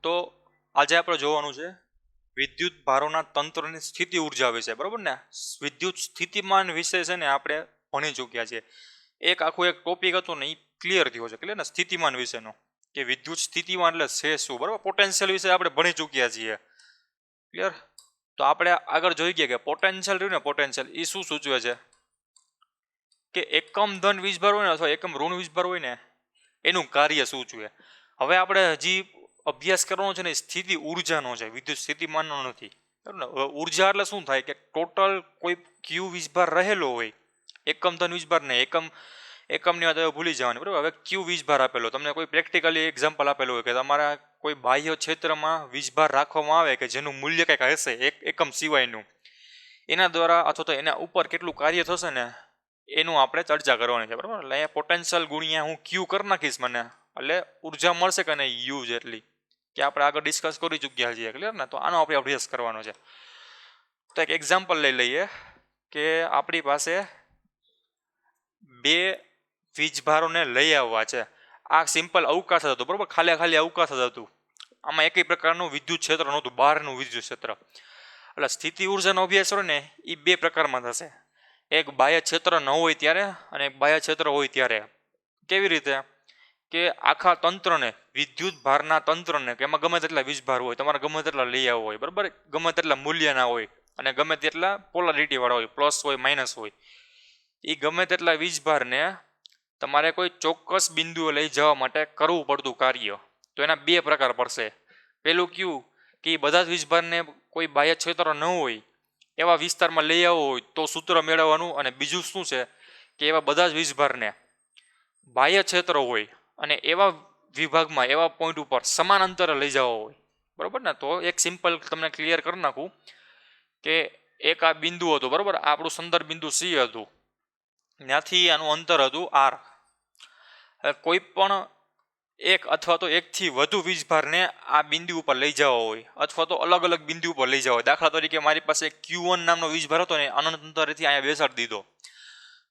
તો આજે આપણે જોવાનું છે વિદ્યુત ભારોના તંત્રની સ્થિતિ ઉર્જા વિશે, બરોબર ને? વિદ્યુત સ્થિતિમાન વિશે છે ને આપણે ભણી ચૂક્યા છીએ. એક આખું એક ટોપિક હતો ને એ ક્લિયર થયો છે, ક્લિયર ને, સ્થિતિમાન વિશેનો, કે વિદ્યુત સ્થિતિમાન એટલે છે શું, બરોબર? પોટેન્શિયલ વિશે આપણે ભણી ચૂક્યા છીએ, ક્લિયર. તો આપણે આગળ જોઈ ગયા કે પોટેન્શિયલ રહ્યું ને, પોટેન્શિયલ એ શું સૂચવે છે કે એકમ ધન વીજભાર હોય ને અથવા એકમ ઋણ વીજભાર હોય ને એનું કાર્ય સૂચવે. હવે આપણે હજી અભ્યાસ કરવાનો છે ને સ્થિતિ ઉર્જાનો છે, વિદ્યુત સ્થિતિમાનનો નથી, બરાબર ને? ઉર્જા એટલે શું થાય કે ટોટલ કોઈ ક્યુ વીજભાર રહેલો હોય, એકમ ધન વીજભાર ને એકમની વાત હવે ભૂલી જવાની, બરાબર. હવે ક્યુ વીજભાર આપેલો, તમને કોઈ પ્રેક્ટિકલી એક્ઝામ્પલ આપેલું હોય કે તમારા કોઈ બાહ્ય ક્ષેત્રમાં વીજભાર રાખવામાં આવે કે જેનું મૂલ્ય કંઈક હશે એક એકમ સિવાયનું, એના દ્વારા અથવા તો એના ઉપર કેટલું કાર્ય થશે ને એનું આપણે ચર્ચા કરવાની છે, બરાબર. એટલે અહીંયા પોટેન્શિયલ ગુણ્યા હું ક્યુ કરી નાખીશ મને, એટલે ઉર્જા મળશે કે નહીં યુ જેટલી, કે આપણે આગળ ડિસ્કસ કરી ચૂક્યા છીએ, ક્લિયર ને? તો આનો આપણે અભ્યાસ કરવાનો છે. તો એક એક્ઝામ્પલ લઈ લઈએ કે આપણી પાસે બે વીજભારોને લઈ આવવા છે. આ સિમ્પલ અવકાશ હતું, બરાબર, ખાલી અવકાશ જ હતું. આમાં એકય પ્રકારનું વિદ્યુત ક્ષેત્ર નહોતું, બહારનું વિદ્યુત ક્ષેત્ર. એટલે સ્થિતિ ઉર્જાનો અભ્યાસ કરો ને એ બે પ્રકારમાં થશે, એક બાહ્ય ક્ષેત્ર ન હોય ત્યારે અને એક બાહ્ય ક્ષેત્ર હોય ત્યારે. કેવી રીતે? કે આખા તંત્રને, વિદ્યુત ભારના તંત્રને, કે એમાં ગમે તેટલા વીજભાર હોય, તમારે ગમે તેટલા લઈ આવવો હોય, બરાબર, ગમે તેટલા મૂલ્યના હોય અને ગમે તેટલા પોલારિટી વાળા હોય, પ્લસ હોય માઇનસ હોય, એ ગમે તેટલા વીજભારને તમારે કોઈ ચોક્કસ બિંદુએ લઈ જવા માટે કરવું પડતું કાર્ય. તો એના બે પ્રકાર પડશે. પેલું કયું કે બધા જ વીજભારને કોઈ બાહ્ય ક્ષેત્ર ન હોય એવા વિસ્તારમાં લઈ આવવો હોય તો સૂત્ર મેળવવાનું. અને બીજું શું છે કે એવા બધા જ વીજભારને બાહ્ય ક્ષેત્ર હોય અને એવા વિભાગમાં, એવા પોઈન્ટ ઉપર સમાન અંતરે લઈ જવા હોય, બરાબર ને? તો એક સિમ્પલ તમને ક્લિયર કરી નાખું કે એક આ બિંદુ હતું, બરાબર, આપણું સંદર્ભ બિંદુ સી હતું, ત્યાંથી આનું અંતર હતું આર. કોઈ પણ એક અથવા તો એકથી વધુ વીજભારને આ બિંદુ ઉપર લઈ જવા હોય અથવા તો અલગ અલગ બિંદુ ઉપર લઈ જવા હોય. દાખલા તરીકે મારી પાસે Q1 નામનો વીજભાર હતો ને અનંત અંતરેથી અહીંયા બેસાડી દીધો,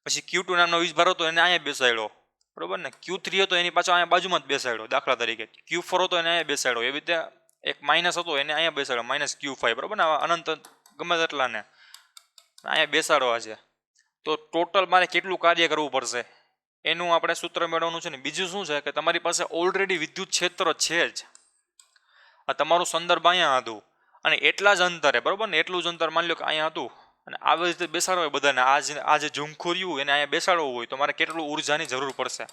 પછી Q2 નામનો વીજભાર હતો એને અહીંયા બેસાડ્યો, બરોબર ને? Q3 હતો એની પાછો અહીંયા બાજુમાં જ બેસાડ્યો, દાખલા તરીકે. Q4 હતો એને અહીંયા બેસાડ્યો, એવી રીતે એક માઇનસ હતો એને અહીંયા બેસાડ્યો, -Q5, બરોબર ને? અનંત ગમે તેટલાને અહીંયા બેસાડવા છે. તો ટોટલ મારે કેટલું કાર્ય કરવું પડશે એનું આપણે સૂત્ર મેળવવાનું છે ને. બીજું શું છે કે તમારી પાસે ઓલરેડી વિદ્યુત ક્ષેત્ર છે જ, આ તમારું સંદર્ભ અહીંયા હતું અને એટલા જ અંતરે, બરોબર ને, એટલું જ અંતર માની લો કે અહીંયા હતું અને આવી રીતે બેસાડવું હોય બધાને, આ જે ઝુમખુર્યું એને અહીંયા બેસાડવું હોય તો મારે કેટલું ઉર્જાની જરૂર પડશે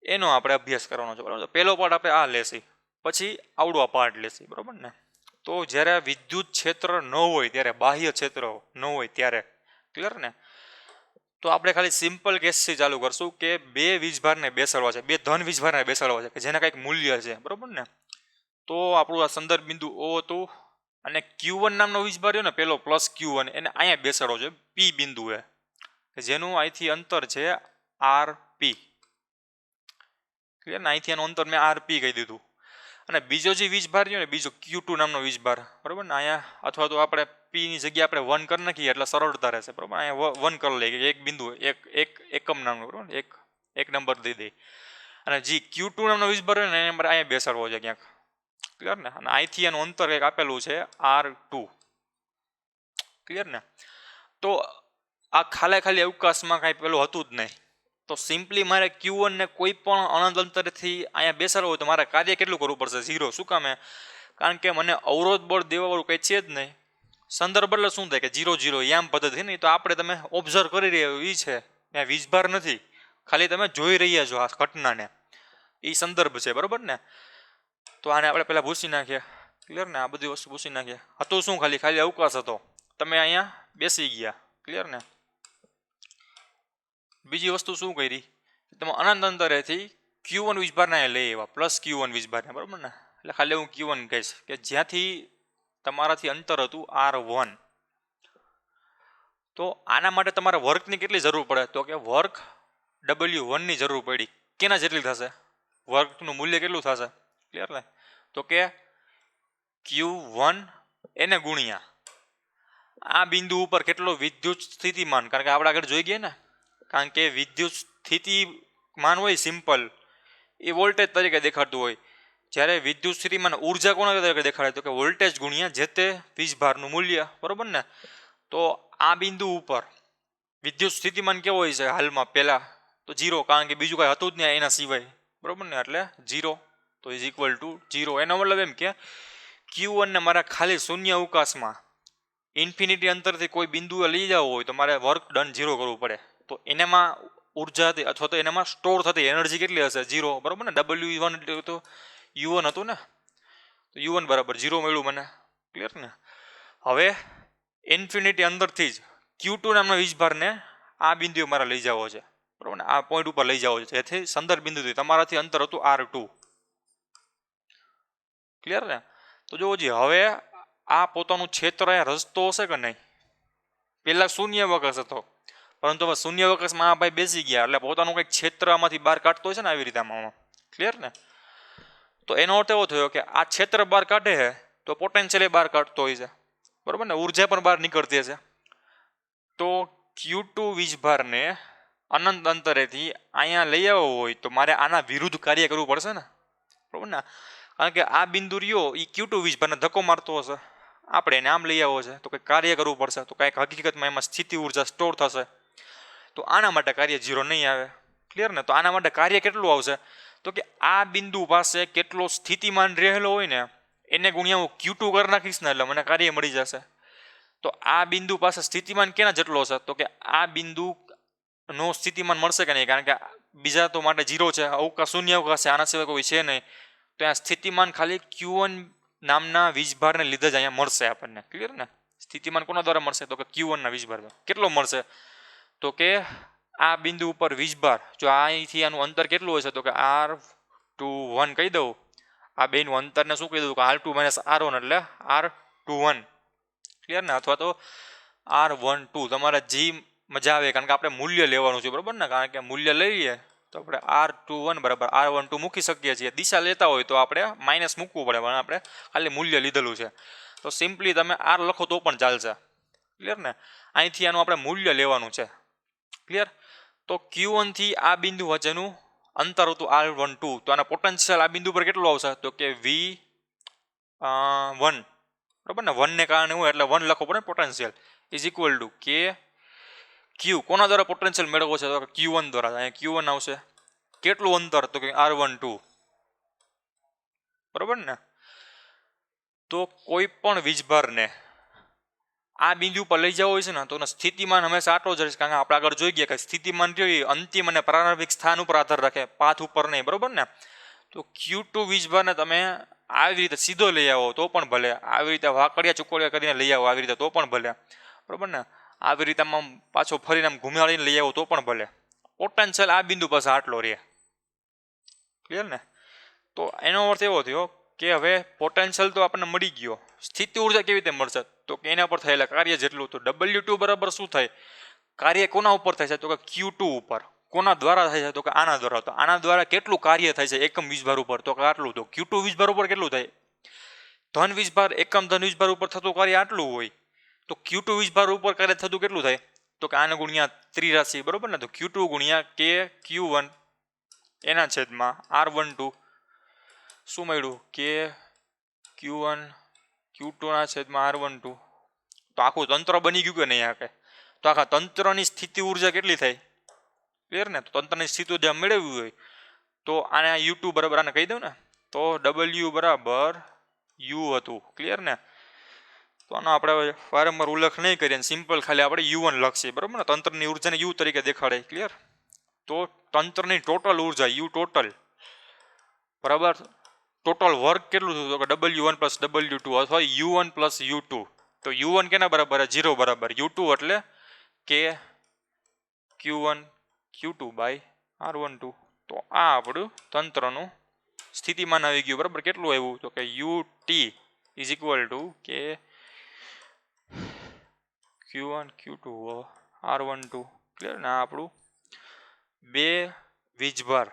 એનો આપણે અભ્યાસ કરવાનો છે, બરાબર. પહેલો પાર્ટ આપણે આ લેશી, પછી આવડો આ પાર્ટ લેશી, બરાબર ને? તો જ્યારે વિદ્યુત ક્ષેત્ર ન હોય ત્યારે, બાહ્ય ક્ષેત્ર ન હોય ત્યારે, ક્લિયર ને? તો આપણે ખાલી સિમ્પલ કેસથી ચાલુ કરશું કે બે વીજભારને બેસાડવા છે, બે ધન વીજભારને બેસાડવા છે કે જેના કંઈક મૂલ્ય છે, બરાબર ને? તો આપણું આ સંદર્ભ બિંદુ O હતું અને Q1 નામનો વીજભાર રહ્યો ને પેલો, +Q1, એને અહીંયા બેસાડવો છે P બિંદુએ, કે જેનું અહીંથી અંતર છે RP, ક્લિયર ને? અહીંથી એનું અંતર મેં RP કહી દીધું. અને બીજો જે વીજભાર રહ્યો ને, બીજો Q2 નામનો વીજભાર, બરાબર ને? અહીંયા અથવા તો આપણે P ની જગ્યાએ આપણે 1 કરી નાખીએ એટલે સરળતા રહેશે, બરાબર? અહીંયા 1 કરી લઈએ કે એક બિંદુ, એક એકમ નામનો, બરાબર, એક નંબર દઈ દઈએ. અને જે Q2 નામનો વીજભાર હોય ને એને નંબર અહીંયા બેસાડવો છે ક્યાંક, ક્લિયર ને? અને અહીંથી એનું અંતર કંઈક આપેલું છે R2, ક્લિયર ને? તો આ ખાલી અવકાશમાં કાંઈ પેલું હતું જ નહીં. તો સિમ્પલી મારે Q1 ને કોઈ પણ અનંત અંતરથી અહીંયા બેસાડવું હોય તો મારે કાર્ય કેટલું કરવું પડશે? 0. શું કામે? કારણ કે મને અવરોધ બળ દેવાવાળું કંઈ છે જ નહીં. સંદર્ભ એટલે શું થાય કે 0 0 યામ પદ્ધતિ નહીં. તો આપણે તમે ઓબ્ઝર્વ કરી રહ્યા એ છે, ત્યાં વીજભાર નથી, ખાલી તમે જોઈ રહ્યા છો આ ઘટનાને, એ સંદર્ભ છે, બરાબર ને? તો આને આપણે પહેલાં ભૂસી નાખીએ, ક્લિયર ને? આ બધી વસ્તુ ભૂસી નાખીએ. હતું શું? ખાલી અવકાશ હતો, તમે અહીંયા બેસી ગયા, ક્લિયર ને? બીજી વસ્તુ શું કરી? તમે અનંત અંતરેથી Q1 વીજભારને લઈ આવ્યા, +Q1 વીજભારને, બરાબર ને? એટલે ખાલી હું Q1 કહીશ કે જ્યાંથી તમારાથી અંતર હતું R1. તો આના માટે તમારે વર્કની કેટલી જરૂર પડે? તો કે વર્ક W1 ની જરૂર પડી. કેના જેટલી થશે? વર્કનું મૂલ્ય કેટલું થશે? ક્લિયર ને? તો કે Q1 એને ગુણ્યા આ બિંદુ ઉપર કેટલો વિદ્યુત સ્થિતિમાન, કારણ કે આપણે આગળ જોઈ ગયા ને, કારણ કે વિદ્યુત સ્થિતિમાન હોય સિમ્પલ, એ વોલ્ટેજ તરીકે દેખાડતું હોય. જ્યારે વિદ્યુત સ્થિતિમાન ઉર્જા કોના તરીકે દેખાડે તો કે વોલ્ટેજ ગુણ્યા જે તે વીજભારનું મૂલ્ય, બરોબર ને. તો આ બિંદુ ઉપર વિદ્યુત સ્થિતિમાન કેવો હોય છે હાલમાં? પહેલા તો 0, કારણ કે બીજું કાંઈ હતું જ નહીં એના સિવાય, બરોબર ને. એટલે 0 તો ઇઝ ઇક્વલ ટુ 0. એનો મતલબ એમ કે Q1 ને મારા ખાલી શૂન્ય અવકાશમાં ઇન્ફિનિટી અંતરથી કોઈ બિંદુએ લઈ જવો હોય તો મારે વર્ક ડન 0 કરવું પડે. તો એનામાં ઉર્જા હતી અથવા તો એનામાં સ્ટોર થતી એનર્જી કેટલી હશે? 0, બરોબર ને. W1 એટલે તો U1 હતું ને, તો U1 બરાબર 0 મળ્યું મને. ક્લિયર ને. હવે ઇન્ફિનિટી અંદરથી જ Q2 નામના વીજભારને આ બિંદુએ મારે લઈ જવો છે, બરોબર ને. આ પોઈન્ટ ઉપર લઈ જવો છે, જેથી સંદર્ભ બિંદુથી તમારાથી અંતર હતું R2. ક્લિયર ને. તો જોવો જોઈએ હવે આ પોતાનું ક્ષેત્ર અહીંયા રસ્તો હશે કે નહીં? પહેલા શૂન્ય અવકાશ હતો, પરંતુ હવે શૂન્ય અવકાશમાં આ ભાઈ બેસી ગયા એટલે પોતાનું કંઈક ક્ષેત્ર આમાંથી બહાર કાઢતો હોય છે ને, આવી રીતે આમાં. ક્લિયર ને. તો એનો અર્થ એવો થયો કે આ ક્ષેત્ર બહાર કાઢે છે તો પોટેન્શિયલ બહાર કાઢતો હોય છે, બરોબર ને. ઉર્જા પણ બહાર નીકળતી હશે. તો Q2 વીજભારને અનંત અંતરેથી અહીંયા લઈ આવવો હોય તો મારે આના વિરુદ્ધ કાર્ય કરવું પડશે ને, બરોબર ને. કારણ કે આ બિંદુ રહ્યો એ Q2 વીજભારને ધક્કો મારતો હશે, આપણે એને આમ લઈ આવવો છે તો કંઈક કાર્ય કરવું પડશે. તો કંઈક હકીકતમાં એમાં સ્થિતિ ઉર્જા સ્ટોર થશે. તો આના માટે કાર્ય 0 નહીં આવે. ક્લિયર ને. તો આના માટે કાર્ય કેટલું આવશે તો કે આ બિંદુ પાસે કેટલો સ્થિતિમાન રહેલો હોય ને એને ગુણ્યા હું Q2 કરી નાખીશ ને એટલે મને કાર્ય મળી જશે. તો આ બિંદુ પાસે સ્થિતિમાન કેના જેટલો હશે તો કે આ બિંદુ નો સ્થિતિમાન મળશે કે નહીં, કારણ કે બીજા તો માટે 0 છે, અવકાશ શૂન્ય અવકાશ છે, આના સિવાય કોઈ છે નહીં. તો આ સ્થિતિમાન ખાલી Q1 નામના વીજભારને લીધે જ અહીંયા મળશે આપણને. ક્લિયર ને. સ્થિતિમાન કોના દ્વારા મળશે તો કે Q1 ના વીજભાર. કેટલો મળશે તો કે આ બિંદુ ઉપર વીજભાર, જો અહીંથી આનું અંતર કેટલું હશે તો કે R21 કહી દઉં. આ બેનું અંતરને શું કહી દઉં કે R2 - R1 એટલે R21. ક્લિયર ને. અથવા તો R12 તમારે જે મજા આવે, કારણ કે આપણે મૂલ્ય લેવાનું છે, બરોબર ને. કારણ કે મૂલ્ય લઈએ તો આપણે R21 બરાબર R12 મૂકી શકીએ છીએ. દિશા લેતા હોય તો આપણે માઇનસ મૂકવું પડે, પણ આપણે ખાલી મૂલ્ય લીધેલું છે તો સિમ્પલી તમે R લખો તો પણ ચાલશે. ક્લિયર ને. અહીંથી આનું આપણે મૂલ્ય લેવાનું છે. ક્લિયર. તો Q1 થી આ બિંદુ વચ્ચેનું અંતર હતું R12. તો આના પોટેન્શિયલ આ બિંદુ પર કેટલું આવશે તો કે V1, બરાબર ને. 1 ને કારણે હું એટલે 1 લખો પડે પોટેન્શિયલ ઇઝ ઇક્વલ ટુ કે Q કોના દ્વારા પોટેન્શિયલ મેળવવો છે તો કે Q1 દ્વારા. અહીંયા Q1 આવશે. કેટલું અંતર તો કે R12, બરાબર ને. તો કોઈ પણ વીજભારને આ બિંદુ પર લઈ જવો હોય છે ને તો સ્થિતિમાન હંમેશા આટલો જ રહેશે, કારણ કે આપણે આગળ જોઈ ગયા કે સ્થિતિમાન રહ્યું અંતિમ અને પ્રારંભિક સ્થાન ઉપર આધાર રાખે, પાથ ઉપર નહીં, બરોબર ને. તો Q2 વીજભારને તમે આવી રીતે સીધો લઈ આવો તો પણ ભલે, આવી રીતે વાકડિયા ચુકોડિયા કરીને લઈ આવો આવી રીતે તો પણ ભલે, બરોબર ને. આવી રીતે આમ પાછો ફરીને આમ ઘુમાડીને લઈ આવો તો પણ ભલે. પોટેન્શિયલ આ બિંદુ પાસે આટલો રહે. ક્લિયર ને. તો એનો અર્થ એવો થયો કે હવે પોટેન્શિયલ તો આપણને મળી ગયો, સ્થિતિ ઉર્જા કેવી રીતે મળશે તો કે એના પર થયેલા કાર્ય જેટલું. તો W2 બરાબર શું થાય? કાર્ય કોના ઉપર થાય છે તો કે Q2 ઉપર. કોના દ્વારા થાય છે તો કે આના દ્વારા. તો આના દ્વારા કેટલું કાર્ય થાય છે એકમ વીજભાર ઉપર તો કે આટલું. તો Q2 વીજભાર ઉપર કેટલું થાય? ધન વીજભાર, એકમ ધન વીજભાર ઉપર થતું કાર્ય આટલું હોય તો Q2 વીજભાર ઉપર કાર્ય થતું કેટલું થાય તો કે આને ગુણ્યા ત્રિરાશિ, બરોબર ને. તો Q2 ગુણ્યા કે Q1 એના છેદમાં R12 શું મળ્યું કે Q1 Q2 ના છેદમાં R12. તો આખું તંત્ર બની ગયું કે નહીં? આખે તો આખા તંત્રની સ્થિતિ ઉર્જા કેટલી થાય? ક્લિયર ને. તો તંત્રની સ્થિતિ ઉર્જા મેળવવી હોય તો આને U2 બરાબર આને કહી દઉં ને તો W બરાબર U હતું. ક્લિયર ને. તો આનો આપણે વારંવાર ઉલ્લેખ નહીં કરીએ, સિમ્પલ ખાલી આપણે U1 લખીએ, બરાબર ને. તંત્રની ઉર્જાને U તરીકે દેખાડે. ક્લિયર. તો તંત્રની ટોટલ ઉર્જા U ટોટલ બરાબર ટોટલ વર્ક કેટલું થયું તો કે W1 + W2 અથવા U1 + U2. તો U1 કેના બરાબર? 0 બરાબર. U2 એટલે કે Q1 Q2 બાય R12. તો આ આપણું તંત્રનું સ્થિતિમાન આવી ગયું, બરાબર. કેટલું આવ્યું તો કે UT ઇઝ ઇક્વલ ટુ કે Q1 Q2 R12. ક્લિયર ને. આ આપણું બે વીજભાર,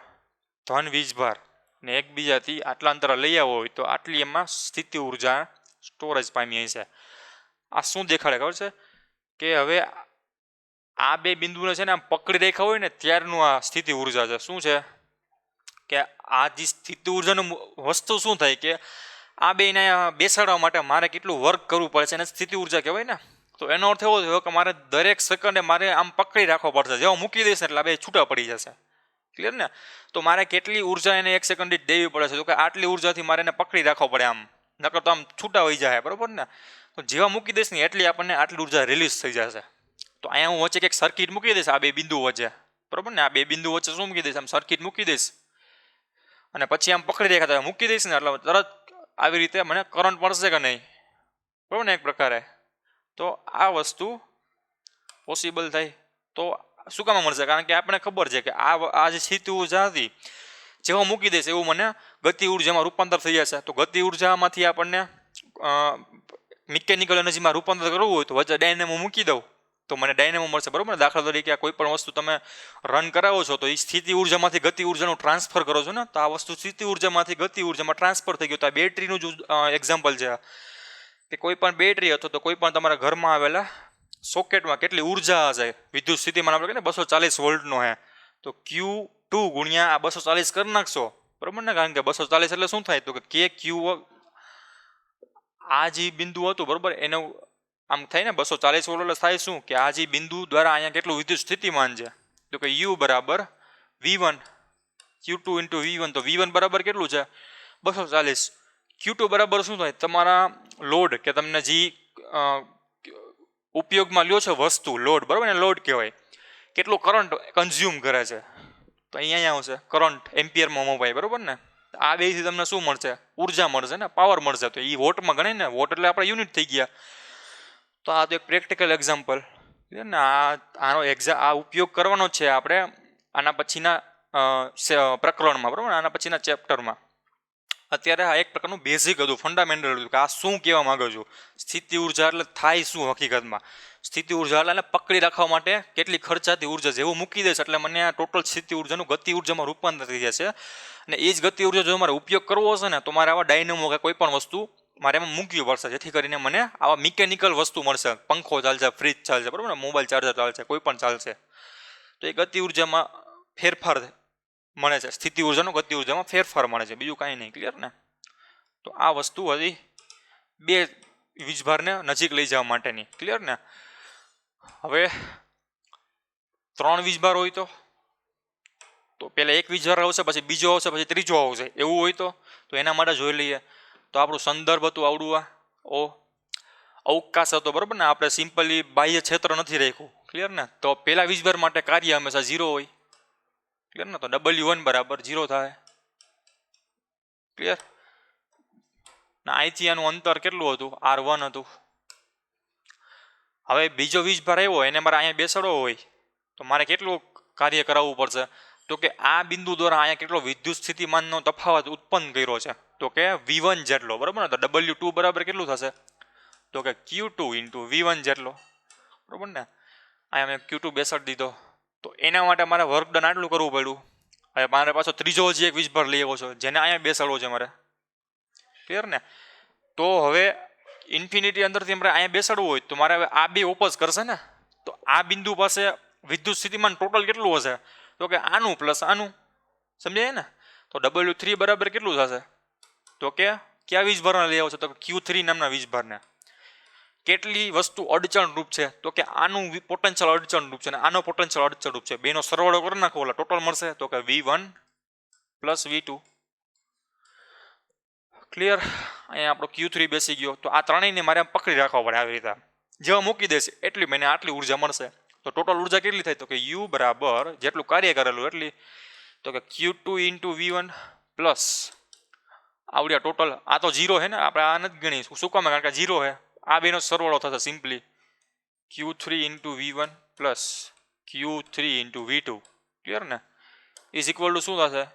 ધન વીજભાર ને એકબીજાથી આટલા અંતર લઈ આવો હોય તો આટલી એમાં સ્થિતિ ઉર્જા સ્ટોરેજ પામી છે. આ શું દેખાડે ખબર છે કે હવે આ બે બિંદુને છે ને આમ પકડી રાખ્યા હોય ને ત્યારનું આ સ્થિતિ ઉર્જા છે. શું છે કે આ જે સ્થિતિ ઉર્જાનું વસ્તુ શું થાય કે આ બેને બેસાડવા માટે મારે કેટલું વર્ક કરવું પડે છે એને સ્થિતિ ઉર્જા કહેવાય ને. તો એનો અર્થ એવો થયો કે મારે દરેક સેકન્ડે મારે આમ પકડી રાખવો પડશે. જેવો મૂકી દઈશ ને એટલે આ બે છૂટા પડી જશે. ક્લિયર ને? તો મારે કેટલી ઉર્જા એને એક સેકન્ડ દીઠ દેવી પડે છે? તો કે આટલી ઉર્જાથી મારે એને પકડી રાખવો પડે આમ, નકર તો આમ છૂટા હોઈ જાય. બરોબર ને? તો જેવા મૂકી દઈશ ને એટલી આપણને આટલી ઉર્જા રિલીઝ થઈ જશે. તો અહીંયા હું વચ્ચે કંઈક સર્કિટ મૂકી દઈશ આ બે બિંદુ વચ્ચે. બરોબર ને? આ બે બિંદુ વચ્ચે શું મૂકી દઈશ? આમ સર્કિટ મૂકી દઈશ અને પછી આમ પકડી દેખાતા મૂકી દઈશ ને એટલે તરત આવી રીતે મને કરંટ મળશે કે નહીં? બરોબર ને? એક પ્રકારે. તો આ વસ્તુ પોસિબલ થાય. તો શું કામ મળશે? કારણ કે આપણને ખબર છે કે આ જે સ્થિતિ ઉર્જા હતી જેવો મૂકી દઈશ એવું મને ગતિ ઉર્જામાં રૂપાંતર થઈ જશે. તો ગતિ ઉર્જામાંથી આપણને મિકેનિકલ એનર્જીમાં રૂપાંતર કરવું હોય તો વચ્ચે ડાયનેમો મૂકી દઉં તો મને ડાયનેમો મળશે. બરોબર ને? દાખલા તરીકે કોઈ પણ વસ્તુ તમે રન કરાવો છો તો એ સ્થિતિ ઉર્જામાંથી ગતિ ઉર્જાનું ટ્રાન્સફર કરો છો ને, તો આ વસ્તુ સ્થિતિ ઉર્જામાંથી ગતિ ઉર્જામાં ટ્રાન્સફર થઈ ગયું. તો આ બેટરીનું જ એક્ઝામ્પલ છે કે કોઈ પણ બેટરી અથવા તો કોઈ પણ તમારા ઘરમાં આવેલા સોકેટમાં કેટલી ઉર્જા હશે વિદ્યુત સ્થિતિમાન આપણે કહીએ 240 વોલ્ટનો હે, તો Q2 ગુણ્યા આ 240 કરી નાખશો. બરોબર ને? કારણ કે 240 એટલે શું થાય? તો કે Q આ જે બિંદુ હતું બરોબર એનું આમ થાય ને 240 વોલ્ટ એટલે થાય શું કે આ જે બિંદુ દ્વારા અહીંયા કેટલું વિદ્યુત સ્થિતિમાન છે? તો કે U બરાબર V1, Q2 ઇન્ટુ V1. તો V1 બરાબર કેટલું છે? 240. Q2 બરાબર શું થાય? તમારા લોડ કે તમને જે ઉપયોગમાં લ્યો છો વસ્તુ લોડ, બરાબર ને? લોડ કહેવાય. કેટલો કરંટ કન્ઝ્યુમ કરે છે? તો અહીંયા આવશે કરંટ એમ્પિયરમાં મોપાય. બરાબર ને? આ બેથી તમને શું મળશે? ઉર્જા મળશે ને, પાવર મળશે. તો એ વોટમાં ગણે ને, વોટ એટલે આપણે યુનિટ થઈ ગયા. તો આ તો એક પ્રેક્ટિકલ એક્ઝામ્પલ ને. આ ઉપયોગ કરવાનો છે આપણે આના પછીના પ્રકરણમાં. બરાબર? આના પછીના ચેપ્ટરમાં. અત્યારે આ એક પ્રકારનું બેઝિક હતું, ફંડામેન્ટલ હતું કે આ શું કહેવા માંગુ છું. સ્થિતિ ઉર્જા એટલે થાય શું હકીકતમાં? સ્થિતિ ઉર્જા એટલે પકડી રાખવા માટે કેટલી ખર્ચાતી ઉર્જા જેવું મૂકી દેશે એટલે મને આ ટોટલ સ્થિતિ ઉર્જાનું ગતિ ઉર્જામાં રૂપાંતર થઈ જશે. અને એ જ ગતિ ઉર્જા જો મારે ઉપયોગ કરવો હશે ને તો મારે આવા ડાયનેમો કે કોઈ પણ વસ્તુ મારે એમાં મૂકવી પડશે, જેથી કરીને મને આવા મિકેનિકલ વસ્તુ મળશે. પંખો ચાલશે, ફ્રીજ ચાલશે, બરાબર ને? મોબાઈલ ચાર્જર ચાલશે, કોઈ પણ ચાલશે. તો એ ગતિ ઉર્જામાં ફેરફાર મળે છે. સ્થિતિ ઉર્જાનો ગતિ ઉર્જામાં ફેરફાર મળે છે, બીજું કાંઈ નહીં. ક્લિયર ને? તો આ વસ્તુ હતી બે વીજભારને નજીક લઈ જવા માટેની. ક્લિયર ને? હવે 3 વીજભાર હોય તો પહેલા એક વીજભાર આવશે, પછી બીજો આવશે, પછી ત્રીજો આવશે. એવું હોય તો એના માટે જોઈ લઈએ. તો આપણું સંદર્ભ હતું આવડું આ અવકાશ હતો. બરાબર ને? આપણે સિમ્પલી બાહ્ય ક્ષેત્ર નથી રાખ્યું. ક્લિયર ને? તો પહેલા વીજભાર માટે કાર્ય હંમેશા 0 હોય. ક્લિયર ને? તો W1 બરાબર 0 થાય. ક્લિયર? અહીંથી આનું અંતર કેટલું હતું? R1 હતું. હવે બીજો વીજભાર આવ્યો એને મારે અહીંયા બેસાડવો હોય તો મારે કેટલું કાર્ય કરાવવું પડશે? તો કે આ બિંદુ દ્વારા અહીંયા કેટલો વિદ્યુત સ્થિતિમાનનો તફાવત ઉત્પન્ન કર્યો છે તો કે V1 જેટલો. બરાબર ને? તો W2 બરાબર કેટલું થશે? તો કે Q2 ઇન્ટુ V1 જેટલો. બરાબર ને? અહીંયા મેં Q2 બેસાડી દીધો. તો એના માટે મારે વર્ક ડન આટલું કરવું પડ્યું. હવે મારે પાછો ત્રીજો જે એક વીજભાર લઈ આવ્યો છો જેને અહીંયા બેસાડવો છે મારે. ક્લિયર ને? તો હવે ઇન્ફિનિટી અંદરથી આપણે અહીંયા બેસાડવું હોય તો મારે હવે આ બે ઓપોઝ કરશે ને. તો આ બિંદુ પાસે વિદ્યુત સ્થિતિમાન ટોટલ કેટલું હશે? તો કે આનું પ્લસ આનું. સમજાય ને? તો W3 બરાબર કેટલું થશે? તો કે કયા વીજભારને લઈ આવો છો? તો કે Q3 નામના વીજભારને. કેટલી વસ્તુ અડચણ રૂપ છે? તો કે આનું પોટેન્શિયલ અડચણ રૂપ છે અને આનો પોટેન્શિયલ અડચણ રૂપ છે. બેનો સરવાળો કરી નાખો એટલે ટોટલ મળશે તો કે V1 પ્લસ V2. ક્લિયર? અહીંયા આપણો Q3 બેસી ગયો. તો આ ત્રણેયને મારે પકડી રાખવા પડે આવી રીતે. જેવા મૂકી દેશે એટલી મને આટલી ઉર્જા મળશે. તો ટોટલ ઉર્જા કેટલી થાય? તો કે U બરાબર જેટલું કાર્ય કરેલું એટલી. તો કે Q2 into V1 plus આવડ્યા total. આ તો 0 હે ને, આપણે આ નથી ગણી. શું કામ? કારણ કે 0 હે. આ બેનો સરવાળો થશે simply Q3 into V1 plus Q3 into V2. Clear ને? ઇઝ ઇક્વલ ટુ શું થશે?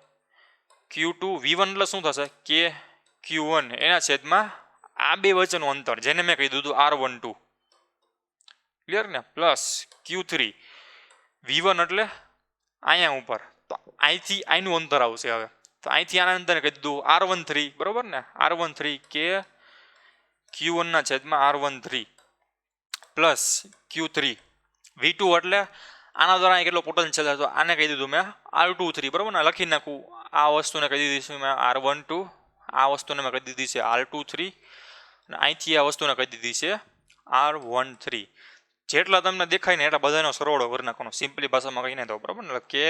Q2 V1 એટલે શું થશે? કે Q1 એના છેદમાં આ બે વચ્ચેનું અંતર જેને મેં કહી દીધું R12. ક્લિયર ને? પ્લસ Q3 V1 એટલે અહીંયા ઉપર. તો અહીંથી અહીંનું અંતર આવશે. હવે તો અહીંથી આના અંતરને કહી દીધું R13. બરોબર ને? R13 કે Q1 ના છેદમાં R13 પ્લસ Q3 V2 એટલે આના દ્વારા કેટલો પોટેન્શિયલ હતો આને કહી દીધું મેં R23. બરોબર ને? લખી નાખું આ વસ્તુને કહી દીધી છે મેં R12, આ વસ્તુને મેં કહી દીધી છે R23 અને અહીંથી આ વસ્તુને કહી દીધી છે R13. જેટલા તમને દેખાય ને એટલા બધાનો સરવાળો કરી નાખવાનો, સિમ્પલી ભાષામાં કહીને તો બરાબર ને, કે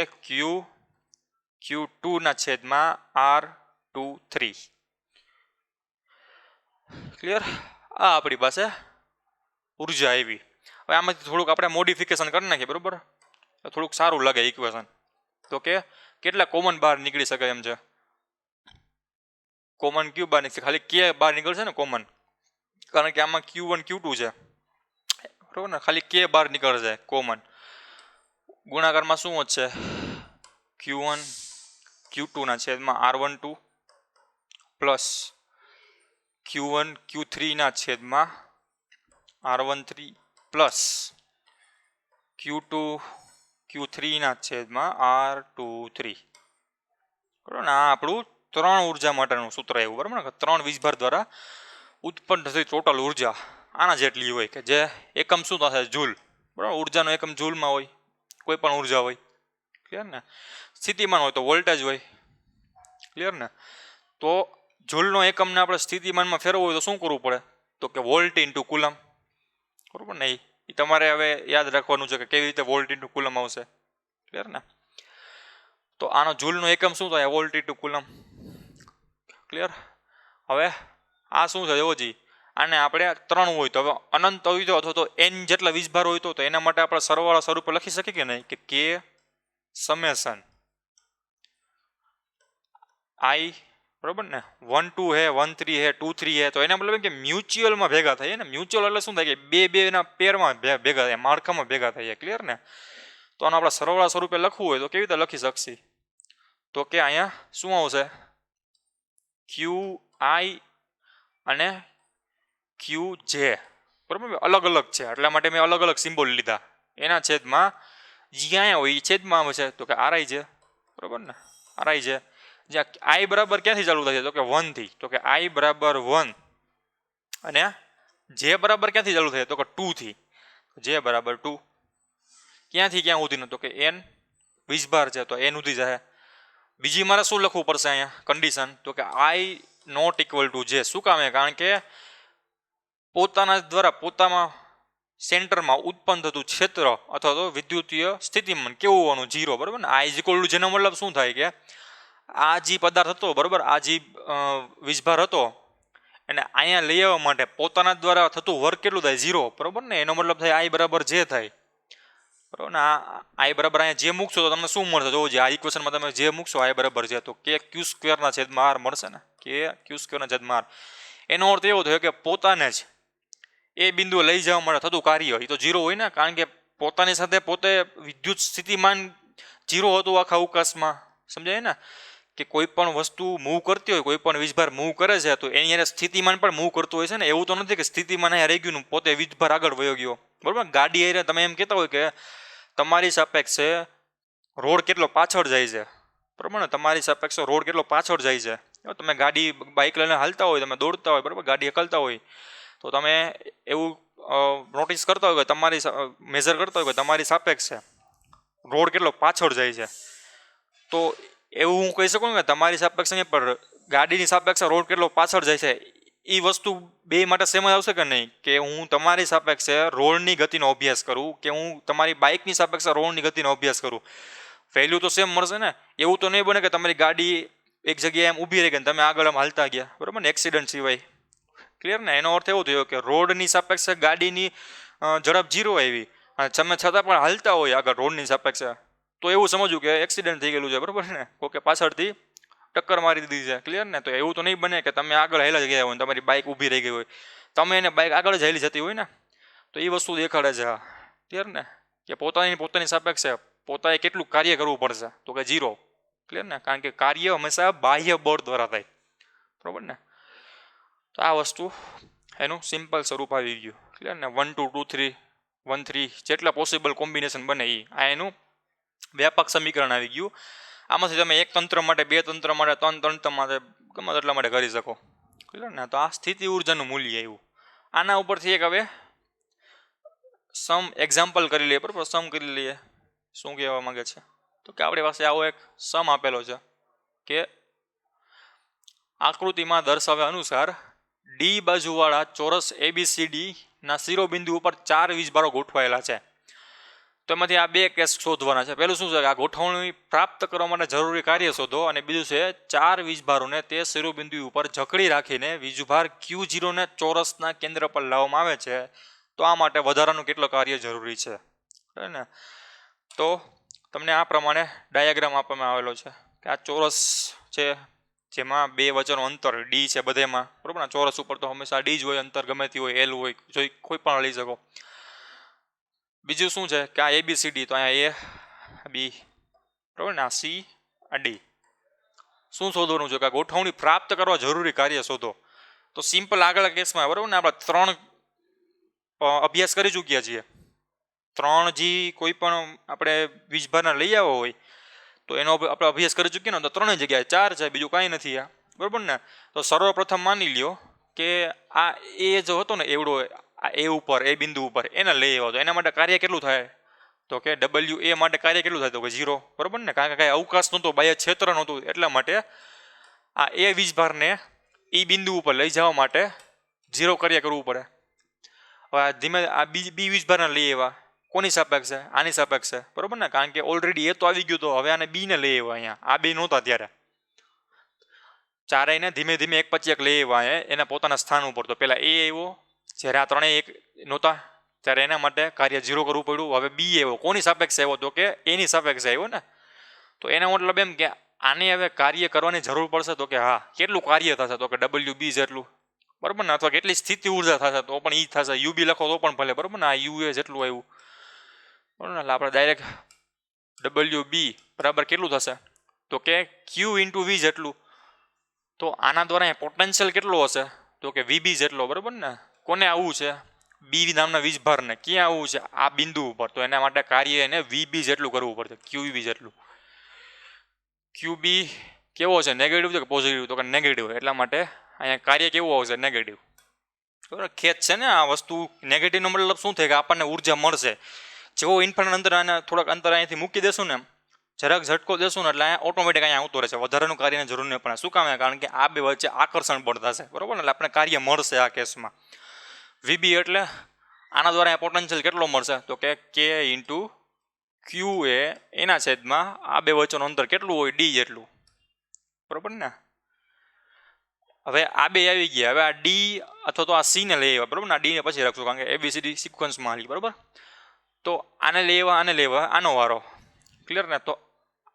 Q2 ના છેદમાં R23. ક્લિયર? આ આપણી પાસે ઉર્જા આવી. હવે આમાંથી થોડુંક આપણે મોડિફિકેશન કરી નાખીએ બરાબર, થોડુંક સારું લાગે ઇક્વેશન. તો કે કેટલા કોમન બહાર નીકળી શકે એમ છે? કોમન ક્યુ બહાર નીકળશે, ખાલી કે બહાર નીકળશે ને કોમન, કારણ કે આમાં Q1 Q2 છે બરાબર ને, ખાલી કે બહાર નીકળશે કોમન. ગુણાકારમાં શું વધશે? Q1 Q2 ના છેદમાં R12 પ્લસ Q1 Q3 ના છેદમાં R13 પ્લસ Q2 Q3 ના છેદમાં R23. બરાબર ને, આ આપણું 3 ઉર્જા માટેનું સૂત્ર એવું બરાબર ને, 3 વીજભાર દ્વારા ઉત્પન્ન થતી ટોટલ ઉર્જા આના જેટલી હોય, કે જે એકમ શું થશે? જૂલ. બરાબર, ઉર્જાનો એકમ જૂલમાં હોય, કોઈ પણ ઉર્જા હોય. ક્લિયર ને? સ્થિતિમાન હોય તો વોલ્ટેજ હોય. ક્લિયર ને? તો જૂલનો એકમને આપણે સ્થિતિમાનમાં ફેરવવું હોય તો શું કરવું પડે? તો કે વોલ્ટ ઇન્ટુ કુલમ. બરાબર ને, એ તમારે હવે યાદ રાખવાનું છે કે કેવી રીતે વોલ્ટ ઇન્ટુ કુલમ આવશે. ક્લિયર ને? તો આનો જૂલનો એકમ શું થાય? Volt into coulomb. ક્લિયર? હવે આ શું છે જોવો જી, આને આપણે 3 હોય તો હવે અનંત હોય તો અથવા તો n જેટલા વીજભાર હોય તો એના માટે આપણે સરવાળા સ્વરૂપે લખી શકીએ કે નહીં, કે k સમેશન i, બરાબર ને, 1 2 હે, 1 3 હે, 2 3 હે, તો એના મતલબ કે મ્યુચ્યુઅલમાં ભેગા થાય ને. મ્યુચ્યુઅલ એટલે શું થાય? કે બે ના પેરમાં ભેગા થાય, માળખામાં ભેગા થાય. ક્લિયર ને? તો આનો આપણે સરવાળા સ્વરૂપે લખવું હોય તો કેવી રીતે લખી શકશી? તો કે અહીંયા શું આવશે? QI અને QJ, બરાબર, અલગ અલગ છે એટલા માટે મેં અલગ અલગ સિમ્બોલ લીધા. એના છેદમાં જ્યાં હોય એ છેદમાં આવે છે, તો કે RI છે. બરાબર ને, RI છે. જ્યાં I બરાબર ક્યાંથી ચાલુ થાય છે? તો કે 1 થી. તો કે I બરાબર 1 અને J બરાબર ક્યાંથી ચાલુ થાય? તો કે 2 થી. J બરાબર 2. ક્યાંથી ક્યાં સુધીનું? તો કે n વીજભાર છે તો n સુધી જાય. બીજી મારે શું લખવું પડશે અહીંયા કન્ડિશન? તો કે I not equal to J. શું કામ? કારણ કે પોતાના દ્વારા પોતામાં સેન્ટરમાં ઉત્પન્ન થતું ક્ષેત્ર અથવા તો વિદ્યુતીય સ્થિતિમાન કેવું હોવાનું? 0. બરાબર ને, I ઇઝ ઇક્વલ ટુ જેનો મતલબ શું થાય? કે આ જે પદાર્થ હતો, બરાબર, આ જે વીજભાર હતો અને અહીંયા લઈ આવવા માટે પોતાના દ્વારા થતું વર્ક કેટલું થાય? 0. બરાબર ને, એનો મતલબ થાય I બરાબર J થાય. બરાબર ને, આ I બરાબર અહીંયા જે મૂકશો તો તમને શું મળશે? જોવો, આ ઇક્વેશનમાં તમે જે મૂકશો I બરાબર J, તો કે Q² ના છેદમાં R મળશે ને, કે Q² ના છેદમાં R. એનો અર્થ એવો થયો કે પોતાને જ એ બિંદુએ લઈ જવા માટે થતું કાર્ય એ તો 0 હોય ને, કારણ કે પોતાની સાથે પોતે વિદ્યુત સ્થિતિમાન 0 હતું આખા અવકાશમાં. સમજાય ને? કે કોઈ પણ વસ્તુ મૂવ કરતી હોય, કોઈ પણ વીજભાર મૂવ કરે છે તો એની યારે સ્થિતિમાન પણ મૂવ કરતું હોય છે ને. એવું તો નથી કે સ્થિતિમાન અહીંયા રહી ગયું, પોતે વીજભાર આગળ વયો ગયો. બરાબર, ગાડી અહીંયા તમે એમ કહેતા હોય કે તમારી સાપેક્ષે રોડ કેટલો પાછળ જાય છે. બરાબર ને, તમારી સાપેક્ષે રોડ કેટલો પાછળ જાય છે. તમે ગાડી બાઇક લઈને હાલતા હોય, તમે દોડતા હોય, બરાબર, ગાડી હકલતા હોય, તો તમે એવું નોટિસ કરતા હોય કે તમારી મેજર કરતા હોય કે તમારી સાપેક્ષે રોડ કેટલો પાછળ જાય છે. તો એવું હું કહી શકું કે તમારી સાપેક્ષે પર ગાડીની સાપેક્ષે રોડ કેટલો પાછળ જાય છે, એ વસ્તુ બે માટે સેમ જ આવશે કે નહીં? કે હું તમારી સાપેક્ષે રોડની ગતિનો અભ્યાસ કરું કે હું તમારી બાઇકની સાપેક્ષે રોડની ગતિનો અભ્યાસ કરું, વેલ્યુ તો સેમ મળશે ને. એવું તો નહીં બને કે તમારી ગાડી એક જગ્યાએ એમ ઊભી રહી ગઈ તમે આગળ આમ હાલતા ગયા, બરાબર ને, એક્સિડન્ટ સિવાય. ક્લિયર ને? એનો અર્થ એવો થયો કે રોડની સાપેક્ષે ગાડીની ઝડપ 0 આવી અને તમે છતાં પણ હાલતા હોય આગળ રોડની સાપેક્ષે, તો એવું સમજવું કે એક્સિડન્ટ થઈ ગયેલું છે. બરાબર ને, કોકે પાછળથી ટક્કર મારી દીધી છે. ક્લિયર ને? તો એવું તો નહીં બને કે તમે આગળ હેલા જ ગયા હોય તમારી બાઇક ઊભી રહી ગઈ હોય, તમે એને બાઇક આગળ જ હેલી જતી હોય ને. તો એ વસ્તુ દેખાડે છે. હા, ક્લિયર ને? કે પોતાની સાપેક્ષે પોતાએ કેટલું કાર્ય કરવું પડશે? તો કે 0. ક્લિયર ને? કારણ કે કાર્ય હંમેશા બાહ્ય બળ દ્વારા થાય. બરાબર ને? તો આ વસ્તુ એનું સિમ્પલ સ્વરૂપ આવી ગયું. ક્લિયર ને? 1 2 2 3 1 3 જેટલા પોસિબલ કોમ્બિનેશન બને એ આ એનું વ્યાપક સમીકરણ આવી ગયું. આમાંથી તમે એક તંત્ર માટે, બે તંત્ર માટે, 3 તંત્ર માટે, ગમે એટલા માટે કરી શકો. ક્લિયર ને? તો આ સ્થિતિ ઉર્જાનું મૂલ્ય એવું. આના ઉપરથી એક હવે સમ એક્ઝામ્પલ કરી લઈએ. બરાબર, સમ કરી લઈએ. શું કહેવા માંગે છે? તો કે આપણી પાસે આવો એક સમ આપેલો છે. કે આકૃતિમાં દર્શાવ્યા અનુસાર ડી બાજુવાળા ચોરસ ABCD ના શિરોબિંદુ ઉપર 4 વીજભારો ગોઠવાયેલા છે. તો એમાંથી આ બે કેસ શોધવાના છે. પહેલું શું છે કે આ ગોઠવણી પ્રાપ્ત કરવા માટે જરૂરી કાર્ય શોધો, અને બીજું છે 4 વીજભારોને તે શિરોબિંદુ ઉપર જકડી રાખીને વીજભાર Q0 ને ચોરસના કેન્દ્ર પર લાવવામાં આવે છે. તો આ માટે વધારાનું કેટલો કાર્ય જરૂરી છે, બરાબર ને? તો તમને આ પ્રમાણે ડાયાગ્રામ આપવામાં આવેલો છે કે આ ચોરસ છે જેમાં બે વચ્ચેનો અંતર ડી છે બધેમાં, બરાબર ને? ચોરસ ઉપર તો હંમેશા ડી જ હોય, અંતર ગમે તે હોય, એલ હોય, જોઈ કોઈ પણ લઈ શકો. બીજું શું છે કે આ ABCD, તો અહીંયા A B, બરાબર ને? આ C આ D. શું શોધવાનું છે કે ગોઠવણી પ્રાપ્ત કરવા જરૂરી કાર્ય શોધો. તો સિમ્પલ આગળ કેસમાં, બરાબર ને, આપણે 3 અભ્યાસ કરી ચૂક્યા છીએ. 3 જી કોઈ પણ આપણે વીજભારના લઈ આવ્યો હોય તો એનો આપણે અભ્યાસ કરી ચૂક્યા ને, તો 3 જગ્યાએ 4 છે, બીજું કાંઈ નથી આ, બરાબર ને? તો સર્વપ્રથમ માની લ્યો કે આ એ જો હતો ને એવડો, આ એ ઉપર, એ બિંદુ ઉપર એને લઈ આવ્યો, તો એના માટે કાર્ય કેટલું થાય? તો કે WA માટે કાર્ય કેટલું થાય? તો કે 0, બરાબર ને? કારણ કે કાંઈ અવકાશ નહોતો, બાહ્ય ક્ષેત્ર નહોતું, એટલા માટે આ એ વીજભારને એ બિંદુ ઉપર લઈ જવા માટે 0 કાર્ય કરવું પડે. હવે ધીમે આ બી વીજભારને લઈ આવ્યા, કોની સાપેક્ષે? આની સાપેક્ષે, બરાબર ને? કારણ કે ઓલરેડી એ તો આવી ગયું, તો હવે આને બી ને લઈ આવ્યા. અહીંયા આ બે નહોતા ત્યારે, ચારેયને ધીમે ધીમે એક પછી એક લઈ આવ્યા એના પોતાના સ્થાન ઉપર. તો પહેલા એ આવ્યો, જ્યારે આ ત્રણેય એક નહોતા ત્યારે એના માટે કાર્ય 0 કરવું પડ્યું. હવે બી આવ્યો, કોની સાપેક્ષે આવ્યો? તો કે એની સાપેક્ષે આવ્યો ને. તો એનો મતલબ એમ કે આને હવે કાર્ય કરવાની જરૂર પડશે. તો કે હા, કેટલું કાર્ય થશે? તો કે WB જેટલું, બરાબર ને? અથવા કેટલી સ્થિતિ ઉર્જા થશે? તો પણ એ થશે. UB લખો તો પણ ભલે, બરાબર ને? આ UA જેટલું આવ્યું, બરાબર ને? એટલે આપણે ડાયરેક્ટ WB બરાબર કેટલું થશે? તો કે Q × V જેટલું. તો આના દ્વારા પોટેન્શિયલ કેટલો હશે? તો કે VB જેટલો, બરાબર ને? કોને આવવું છે? બી નામના વીજભારને. ક્યાં આવવું છે? આ બિંદુ ઉપર. તો એના માટે કાર્ય એને VB જેટલું કરવું પડશે, QV જેટલું. QB કેવો છે? નેગેટિવ છે કે પોઝિટિવ? તો કે નેગેટિવ. એટલા માટે અહીંયા કાર્ય કેવું આવશે? નેગેટિવ. બરાબર? ખેંચ છે ને આ વસ્તુ. નેગેટિવનો મતલબ શું થાય? કે આપણને ઉર્જા મળશે. જેવો ઇન્ફિનિટ અંતર આને થોડાક અંતર અહીંયાથી મૂકી દેશું ને, જરાક ઝટકો દેશું ને, એટલે અહીંયા ઓટોમેટિક અહીંયા આવતો રહેશે. વધારાનું કાર્યની જરૂર નહીં પડે. શું કામ? કારણ કે આ બે વચ્ચે આકર્ષણ બળ થશે, બરાબર ને? એટલે આપણે કાર્ય મળશે આ કેસમાં. VB એટલે આના દ્વારા અહીંયા પોટેન્શિયલ કેટલો મળશે? તો કે K × QA એના છેદમાં આ બે વચ્ચેનું અંતર કેટલું હોય? D જેટલું, બરાબર ને? હવે આ બે આવી ગયા. હવે આ D અથવા તો આ C ને લઈ આવ્યા, બરાબર ને? આ D ને પછી રાખશું કારણ કે ABCD સિક્વન્સમાં હાલી, બરાબર? તો આને લેવા, આને લેવા, આનો વારો. ક્લિયર ને? તો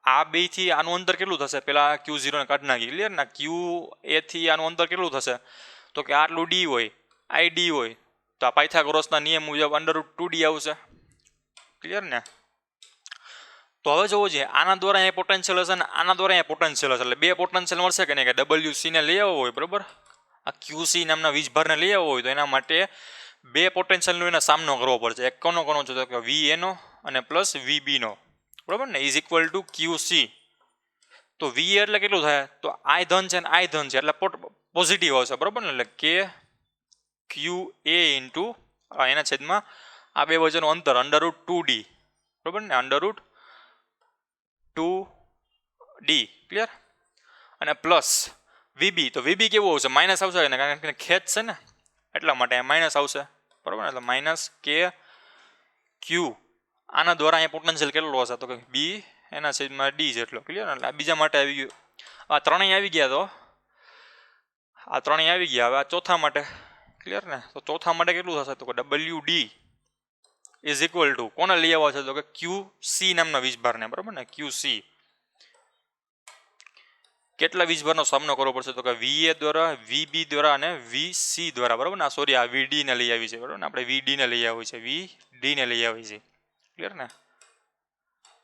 આ બે થી આનું અંતર કેટલું થશે? પેલા Q0 ને કાઢી નાખી. ક્લિયર ને? QA થી આનું અંતર કેટલું થશે? તો કે આટલું D હોય, આ D હોય, તો આ પાયથાગોરસના નિયમ મુજબ √2D આવશે. ક્લિયર ને? તો હવે જોવો જોઈએ, આના દ્વારા અહીંયા પોટેન્શિયલ હશે ને આના દ્વારા અહીંયા પોટેન્શિયલ હશે. એટલે બે પોટેન્શિયલ મળશે કે નહીં? કે WC ને લઈ આવવો હોય, બરાબર? આ QC નામના વીજભારને લઈ આવવો હોય તો એના માટે બે પોટેન્શિયલનો એને સામનો કરવો પડશે. એક કોનો છે? તો કે VA અને પ્લસ VB નો, બરાબર ને? Is equal to QC. તો VA એટલે કેટલું થાય? તો I ધન છે ને I ધન છે એટલે પોઝિટિવ આવશે, બરાબર ને? એટલે કે QA × એના છેદમાં આ બે વચ્ચેનું અંતર √2D, બરાબર ને? √2D. ક્લિયર? અને પ્લસ VB. તો VB કેવું આવશે? માઇનસ આવશે ને, કારણ કે ખેંચ છે ને, એટલા માટે માઇનસ આવશે, બરાબર ને? એટલે માઇનસ K Q. આના દ્વારા અહીંયા પોટેન્શિયલ કેટલો હશે? તો કે B એના છેદમાં D જેટલો. ક્લિયર? એટલે આ બીજા માટે આવી ગયું. આ ત્રણેય આવી ગયા. તો આ ત્રણેય આવી ગયા. હવે આ ચોથા માટે. ક્લિયર ને? તો ચોથા માટે કેટલું થશે? તો કે WD ઇઝ ઇક્વલ ટુ કોને લઈ આવવા છે? તો કે QC નામના વીજભારને, બરાબર ને? QC. કેટલા વીજભારનો સામનો કરવો પડશે? તો કે VA દ્વારા, VB દ્વારા અને VC દ્વારા, બરાબર ને? સોરી, આ VD ને લઈ આવી છે, બરાબર ને? આપણે VD ને લઈ આવી છે, VD ને લઈ આવી છે. ક્લિયર ને?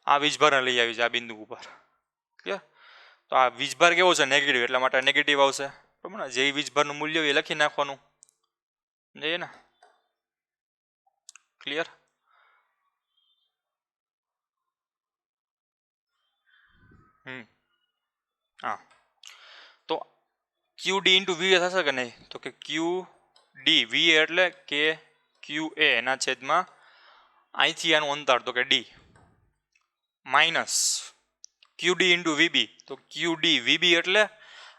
આ વીજભારને લઈ આવી છે આ બિંદુ ઉપર. ક્લિયર? તો આ વીજભાર કેવો છે? નેગેટિવ. એટલા માટે નેગેટિવ આવશે, બરાબર ને? જે વીજભારનું મૂલ્ય એ લખી નાખવાનું જઈએ ને. ક્લિયર? હા. તો QD × VA થશે કે નહીં? તો કે QD VA એટલે કે QA એના છેદમાં અહીંથી આનું અંતર તો કે D minus QD into VB, તો QD VB એટલે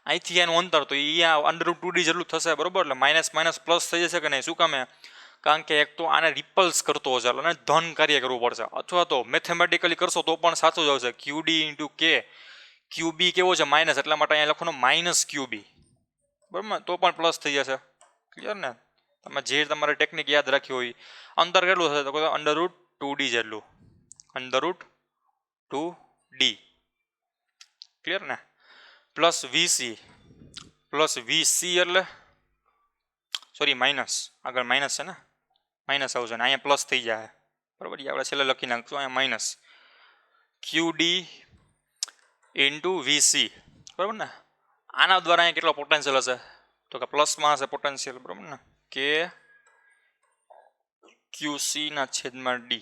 અહીંથી એનું અંતર, તો અહીંયા √2D જેટલું થશે, બરોબર. એટલે માઇનસ માઇનસ પ્લસ થઈ જશે કે નહીં? શું કામે? કારણ કે એક તો આને રિપલ્સ કરતો હશે એટલે ધન કાર્ય કરવું પડશે, અથવા તો મેથેમેટિકલી કરશો તો પણ સાચું જ આવશે. QD ઇન્ટુ K, QB કેવો છે? માઇનસ, એટલા માટે અહીંયા લખવાનું માઇનસ QB, બરાબર. તો પણ પ્લસ થઈ જશે. ક્લિયર ને? તમે જે તમારે ટેકનિક યાદ રાખી હોય. અંતર કેટલું થશે? તો √2D જેટલું, √2D. ક્લિયર ને? પ્લસ VC એટલે સોરી માઇનસ, આગળ માઇનસ છે ને, માઇનસ આવશે ને અહીંયા પ્લસ થઈ જાય, બરાબર. આપણે છેલ્લે લખી નાખશું અહીંયા માઇનસ QD ઇન્ટુ VC, બરાબર ને. આના દ્વારા અહીંયા કેટલો પોટેન્શિયલ હશે? તો કે પ્લસમાં હશે પોટેન્શિયલ, બરાબર ને. કે QC/D.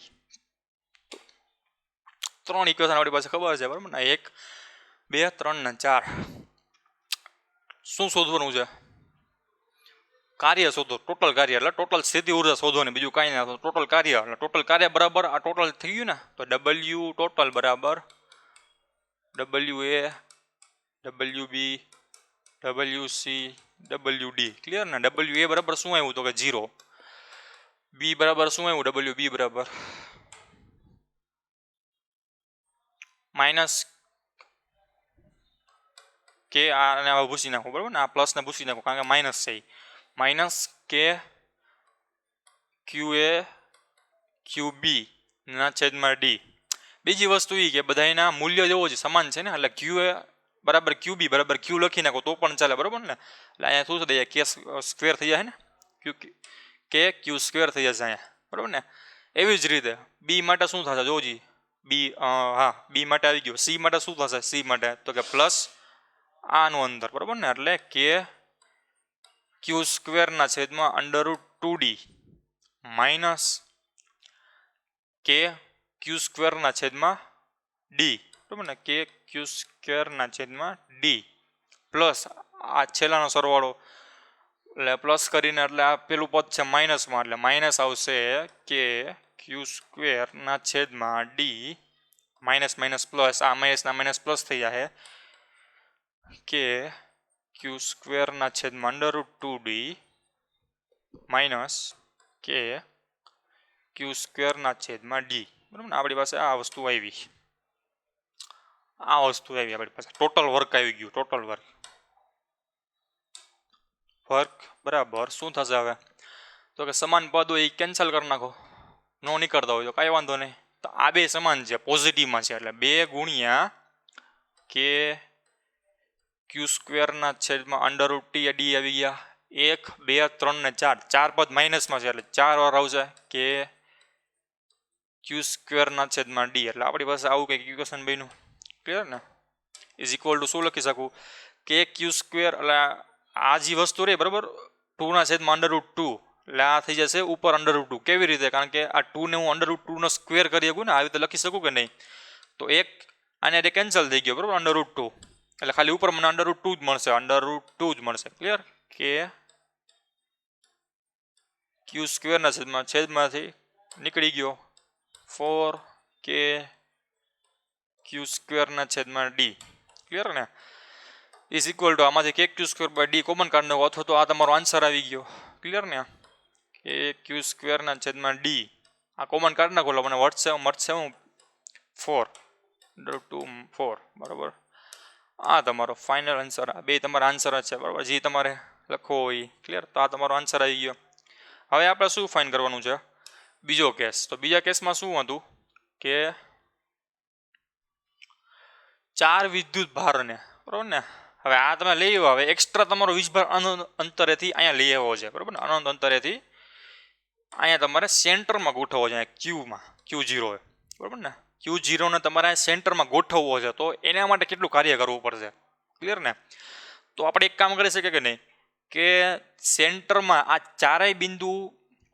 3 ઇક્વેશન આપણી પાસે ખબર છે, બરાબર ને. 1, 2, 3 ને 4. શું શોધવાનું છે? કાર્ય શોધો, ટોટલ કાર્ય, એટલે ટોટલ સ્થિતિ ઉર્જા શોધવાની, બીજું કાંઈ ના. ટોટલ કાર્ય, એટલે ટોટલ કાર્ય બરાબર આ ટોટલ થઈ ગયું ને, તો W ટોટલ બરાબર WA, WB, WC, WD. Clear ને? WA બરાબર શું આવ્યું? તો કે 0. B બરાબર શું આવ્યું? WB બરાબર માઇનસ K, આને હવે ભૂસી નાખો, બરાબર ને. આ પ્લસને ભૂસી નાખો કારણ કે માઇનસ છે. Minus K QA QB/D. બીજી વસ્તુ એ કે બધાના મૂલ્ય જેવો છે, સમાન છે ને, એટલે QA બરાબર QB બરાબર Q લખી નાખો તો પણ ચાલે, બરાબર ને. એટલે અહીંયા શું થઈ જાય? K સ્ક્વેર થઈ જાય ને, K Q સ્ક્વેર થઈ જશે અહીંયા, બરાબર ને. એવી જ રીતે B માટે શું થશે? જોજી, B B માટે આવી ગયો. C માટે શું થશે? C માટે તો કે પ્લસ આનું અંતર, બરાબર ને. એટલે K Q square minus K Q square, બરાબર ને. K Q સ્ક્વેર/D પ્લસ આ છેલ્લાનો સરવાળો, એટલે પ્લસ કરીને, એટલે આ પેલું પદ છે માઇનસમાં, એટલે માઇનસ આવશે K Q square minus minus plus, આ માઇનસના માઇનસ પ્લસ થઈ જાય. K Q square minus K Q square, બરાબર ને. આપણી પાસે આ વસ્તુ આવી, આપણી પાસે ટોટલ વર્ક આવી ગયું. ટોટલ વર્ક બરાબર શું થશે હવે? તો કે સમાન પદ હોય એ કેન્સલ કરી નાખો, નો નીકળતા હોય તો કાંઈ વાંધો નહીં. તો આ બે સમાન છે, પોઝિટિવમાં છે, એટલે 2 ગુણ્યા K Q સ્ક્વેર/√2D આવી ગયા. 1, 2, 3 ને 4, 4 પદ માઇનસમાં છે, એટલે 4 વાર આવશે K Q સ્ક્વેર/D. એટલે આપણી પાસે આવું કંઈક ઇક્વેશન બન્યું. ક્લિયર ને? ઇઝ ઇક્વલ ટુ શું લખી શકું? K Q સ્ક્વેર, એટલે આ જે વસ્તુ રહી, બરાબર, 2/√2, એટલે આ થઈ જશે ઉપર √2. કેવી રીતે? કારણ કે આ 2 ને હું √2 સ્ક્વેર કરી શકું ને, આવી રીતે લખી શકું કે નહીં? તો એક આને એટલે કેન્સલ થઈ ગયો, બરાબર, √2, એટલે ખાલી ઉપર મને √2 જ મળશે, √2 જ મળશે. ક્લિયર? કે Q સ્ક્વેર/છેદમાંથી નીકળી ગયો 4K Q સ્ક્વેર/D. ક્લિયર ને? ઇઝ ઇક્વલ ટુ આમાંથી K Q સ્ક્વેર/D કોમન કાઢી નાખો, અથવા તો આ તમારો આન્સર આવી ગયો. ક્લિયર ને? K Q સ્ક્વેર/D આ કોમન કાઢી નાખો એટલે મને મળશે હું 4 બરાબર. આ તમારો ફાઇનલ આન્સર, આ બે તમારા આન્સર જ છે, બરાબર, જે તમારે લખવો હોય. ક્લિયર? તો આ તમારો આન્સર આવી ગયો. હવે આપણે શું ફાઇન કરવાનું છે? બીજો કેસ. તો બીજા કેસમાં શું હતું કે 4 વિદ્યુત ભારને, બરાબર ને. હવે આ તમે લઈ આવો, હવે એક્સ્ટ્રા તમારો વીજભાર અનંત અંતરેથી અહીંયા લઈ આવવો છે, બરાબર ને. અનંત અંતરેથી અહીંયા તમારે સેન્ટરમાં ગોઠવવો છે, Q0, બરાબર ને. Q0 ને તમારે સેન્ટરમાં ગોઠવવો છે, તો એના માટે કેટલું કાર્ય કરવું પડશે? ક્લિયર ને? તો આપણે એક કામ કરી શકીએ કે નહીં, કે સેન્ટરમાં આ ચારેય બિંદુ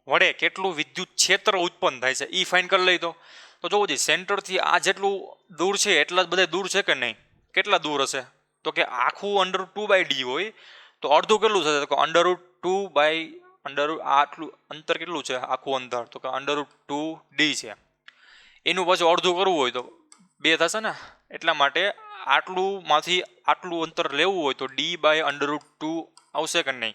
વડે કેટલું વિદ્યુત ક્ષેત્ર ઉત્પન્ન થાય છે એ ફાઇન કરી લઈ. તો જોવું જોઈએ, સેન્ટરથી આ જેટલું દૂર છે એટલા જ બધા દૂર છે કે નહીં? કેટલા દૂર હશે? તો કે આખું √2/D હોય તો અડધું કેટલું થશે? તો કે આટલું અંતર કેટલું છે? આખું અંતર તો કે √2D છે. એનું પાછું અડધું કરવું હોય તો 2 થશે ને, એટલા માટે આટલુંમાંથી આટલું અંતર લેવું હોય તો d/√2 આવશે કે નહીં?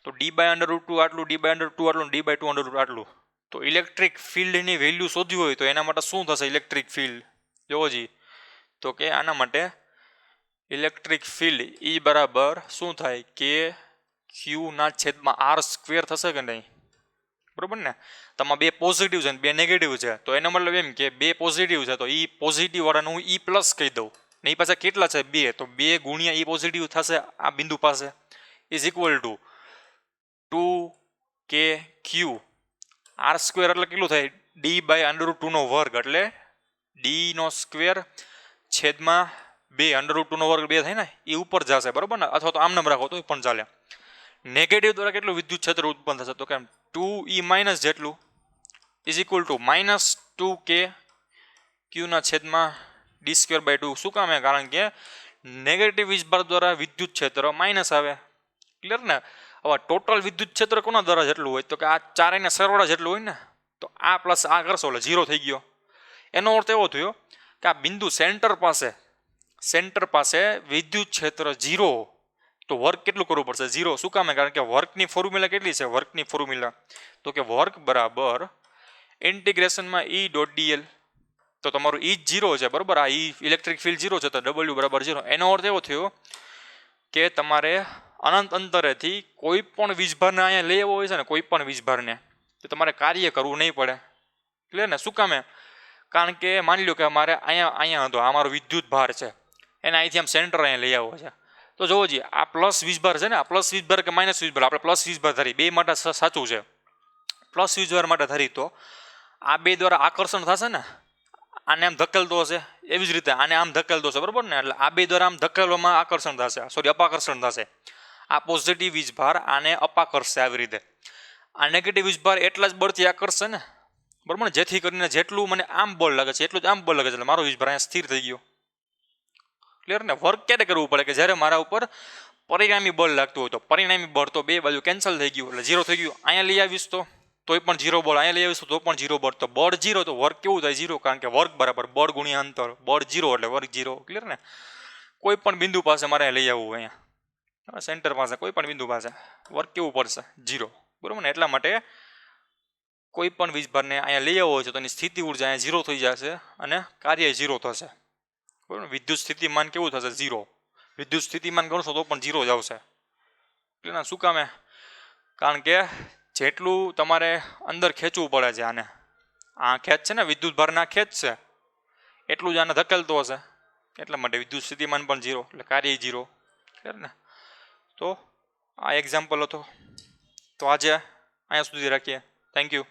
તો d/√2 આટલું, d/√2 આટલું, d/2 આટલું. તો ઇલેક્ટ્રિક ફિલ્ડની વેલ્યુ શોધવી હોય તો એના માટે શું થશે? ઇલેક્ટ્રિક ફિલ્ડ જોવો જી, તો કે આના માટે ઇલેક્ટ્રિક ફિલ્ડ E બરાબર શું થાય? કે Q/r² થશે કે નહીં? બરોબર ને? તમારે બે પોઝિટિવ છે ને બે નેગેટિવ છે, તો એનો મતલબ એમ કે બે પોઝિટિવ છે તો એ પોઝિટિવ વાળાનું હું E પ્લસ કહી દઉં. ને એ પાછા કેટલા છે? બે. તો 2 ગુણ્યા E પોઝિટિવ થશે આ બિંદુ પાસે, is equal to 2kq r² એટલે કેટલું થાય? d/√2 નો વર્ગ એટલે d² છેદમાં 2 √2 નો વર્ગ 2 થાય ને, એ ઉપર જશે બરોબર ને? અથવા તો આમ નામ રાખો તો પણ ચાલે. નેગેટિવ દ્વારા કેટલું વિદ્યુત ક્ષેત્ર ઉત્પન્ન થશે? તો કે 2e માઇનસ જેટલું is equal to -2k q/d²/2. શું કામ? કારણ કે નેગેટિવ વીજભાર દ્વારા વિદ્યુત ક્ષેત્ર માઇનસ આવે. ક્લિયર ને? હવે ટોટલ વિદ્યુત ક્ષેત્ર કોના દ્વારા જેટલું હોય? તો કે આ ચારેયના સરવાળા જેટલું હોય ને. તો આ પ્લસ આ કરશો એટલે 0 થઈ ગયો. એનો અર્થ એવો થયો કે આ બિંદુ સેન્ટર પાસે વિદ્યુત ક્ષેત્ર 0, તો વર્ક કેટલું કરવું પડશે? 0. શું કામ? કારણ કે વર્કની ફોર્મ્યુલા કેટલી છે? વર્કની ફોર્મ્યુલા તો કે વર્ક બરાબર ઇન્ટિગ્રેશનમાં E.dl. તો તમારું E 0 છે બરોબર, આ ઇલેક્ટ્રિક ફિલ્ડ 0 છે તો W બરાબર 0. એનો અર્થ એવો થયો કે તમારે અનંત અંતરેથી કોઈ પણ વીજભારને અહીંયા લઈ આવવો હોય છે ને, કોઈ પણ વીજભારને, તો તમારે કાર્ય કરવું નહીં પડે. ક્લિયર ને? શું કામે? કારણ કે માની લો કે અમારે અહીંયા હતો, આ મારો વિદ્યુત ભાર છે, એને અહીંથી આમ સેન્ટર અહીંયા લઈ આવવો છે. તો જોવો જી, આ પ્લસ વીજભાર છે ને, આ પ્લસ વીજભાર કે માઇનસ વીજભાર? આપણે પ્લસ વીજભાર ધારી, બે માટે સાચું છે. પ્લસ વીજભાર માટે ધારી તો આ બે દ્વારા આકર્ષણ થશે ને, આને આમ ધકેલતો હશે, એવી જ રીતે આને આમ ધકેલતો હશે બરોબર ને? એટલે આ બે દ્વારા આમ ધકેલવામાં આકર્ષણ થશે, અપાકર્ષણ થશે. આ પોઝિટિવ વીજભાર આને અપાકર્ષશે આવી રીતે. આ નેગેટિવ વીજભાર એટલા જ બળથી આકર્ષશે ને, બરોબર ને? જેથી કરીને જેટલું મને આમ બળ લાગે છે એટલું જ આમ બળ લાગે છે, એટલે મારો વીજભાર અહીંયા સ્થિર થઈ ગયો. ક્લિયર ને? વર્ક ક્યારે કરવું પડે? કે જ્યારે મારા ઉપર પરિણામી બળ લાગતું હોય. તો પરિણામી બળ તો બે બાજુ કેન્સલ થઈ ગયું એટલે 0 થઈ ગયું. અહીંયા લઈ આવીશ તોય પણ 0 બળ, અહીંયા લઈ આવીશ તો પણ 0 બળ. તો બળ 0 તો વર્ક કેવું થાય? 0. કારણ કે વર્ક બરાબર બળ ગુણ્યા અંતર, બળ 0 એટલે વર્ક 0. ક્લિયર ને? કોઈ પણ બિંદુ પાસે મારે લઈ આવવું, અહીંયા સેન્ટર પાસે કોઈ પણ બિંદુ પાસે વર્ક કેવું પડશે? 0. બરોબર ને? એટલા માટે કોઈ પણ વીજભારને અહીંયા લઈ આવવો હોય છે તો એની સ્થિતિ ઉર્જા અહીંયા 0 થઈ જશે અને કાર્ય 0 થશે. બરાબર? વિદ્યુત સ્થિતિમાન કેવું થશે? 0. વિદ્યુત સ્થિતિમાન ગણશો તો પણ 0 જ આવશે. એટલે શું કામે? કારણ કે જેટલું તમારે અંદર ખેંચવું પડે છે, આને આ ખેંચ છે ને, વિદ્યુત ભારના ખેંચ છે એટલું જ આને ધકેલતો હશે. એટલા માટે વિદ્યુત સ્થિતિમાન પણ 0 એટલે કાર્ય 0. ખબર ને? તો આ એક્ઝામ્પલ હતો. તો આજે અહીંયા સુધી રાખીએ. Thank you.